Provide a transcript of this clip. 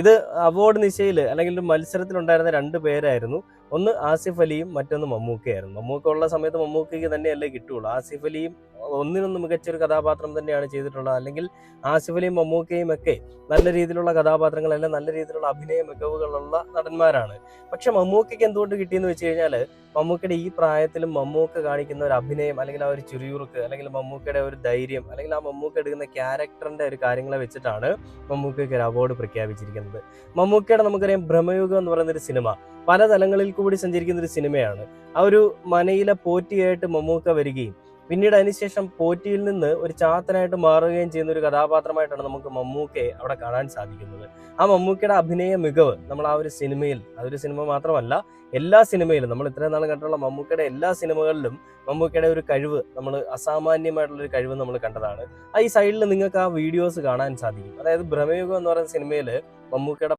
ഇത് അവാർഡ് നിശയിൽ അല്ലെങ്കിൽ ഒരു മത്സരത്തിലുണ്ടായിരുന്ന 2 പേരായിരുന്നു. ഒന്ന് ആസിഫ് അലിയും മറ്റൊന്ന് മമ്മൂക്കയായിരുന്നു. മമ്മൂക്ക ഉള്ള സമയത്ത് മമ്മൂക്കയ്ക്ക് തന്നെയല്ലേ കിട്ടുള്ളൂ. ആസിഫ് അലിയും ഒന്നിനൊന്ന് മികച്ചൊരു കഥാപാത്രം തന്നെയാണ് ചെയ്തിട്ടുള്ളത്. അല്ലെങ്കിൽ ആസിഫ് അലിയും മമ്മൂക്കയും ഒക്കെ നല്ല രീതിയിലുള്ള കഥാപാത്രങ്ങൾ, അല്ലെങ്കിൽ നല്ല രീതിയിലുള്ള അഭിനയ മികവുകളുള്ള നടന്മാരാണ്. പക്ഷെ മമ്മൂക്കയ്ക്ക് എന്തുകൊണ്ട് കിട്ടിയെന്ന് വെച്ച് കഴിഞ്ഞാൽ, മമ്മൂക്കയുടെ ഈ പ്രായത്തിലും മമ്മൂക്ക കാണിക്കുന്ന ഒരു അഭിനയം, അല്ലെങ്കിൽ ആ ഒരു ചുറുചുറുക്ക്, അല്ലെങ്കിൽ മമ്മൂക്കയുടെ ഒരു ധൈര്യം, അല്ലെങ്കിൽ ആ മമ്മൂക്ക എടുക്കുന്ന ക്യാരക്ടറിന്റെ ഒരു കാര്യങ്ങളെ വെച്ചിട്ടാണ് മമ്മൂക്കയ്ക്ക് ഒരു അവാർഡ് പ്രഖ്യാപിച്ചിരിക്കുന്നത്. മമ്മൂക്കയുടെ നമുക്കറിയാം ബ്രഹ്മയുഗം എന്ന് പറയുന്ന ഒരു സിനിമ പല തലങ്ങളിൽ കൂടി സഞ്ചരിക്കുന്ന ഒരു സിനിമയാണ്. ആ ഒരു മനയിലെ പോറ്റിയായിട്ട് മമ്മൂക്ക വരികയും പിന്നീട് അതിനുശേഷം പോറ്റിയിൽ നിന്ന് ഒരു ചാത്തനായിട്ട് മാറുകയും ചെയ്യുന്ന ഒരു കഥാപാത്രമായിട്ടാണ് നമുക്ക് മമ്മൂക്കയെ അവിടെ കാണാൻ സാധിക്കുന്നത്. ആ മമ്മൂക്കയുടെ അഭിനയ മികവ് നമ്മൾ ആ ഒരു സിനിമയിൽ, അതൊരു സിനിമ മാത്രമല്ല, എല്ലാ സിനിമയിലും നമ്മൾ ഇത്രയും നാൾ കണ്ടിട്ടുള്ള മമ്മൂക്കയുടെ എല്ലാ സിനിമകളിലും മമ്മൂക്കയുടെ ഒരു കഴിവ്, നമ്മൾ അസാമാന്യമായിട്ടുള്ള ഒരു കഴിവ് നമ്മൾ കണ്ടതാണ്. ഈ സൈഡിൽ നിങ്ങൾക്ക് ആ വീഡിയോസ് കാണാൻ സാധിക്കും. അതായത് ഭ്രമയുഗം എന്ന് പറയുന്ന സിനിമയിൽ മമ്മൂക്കയുടെ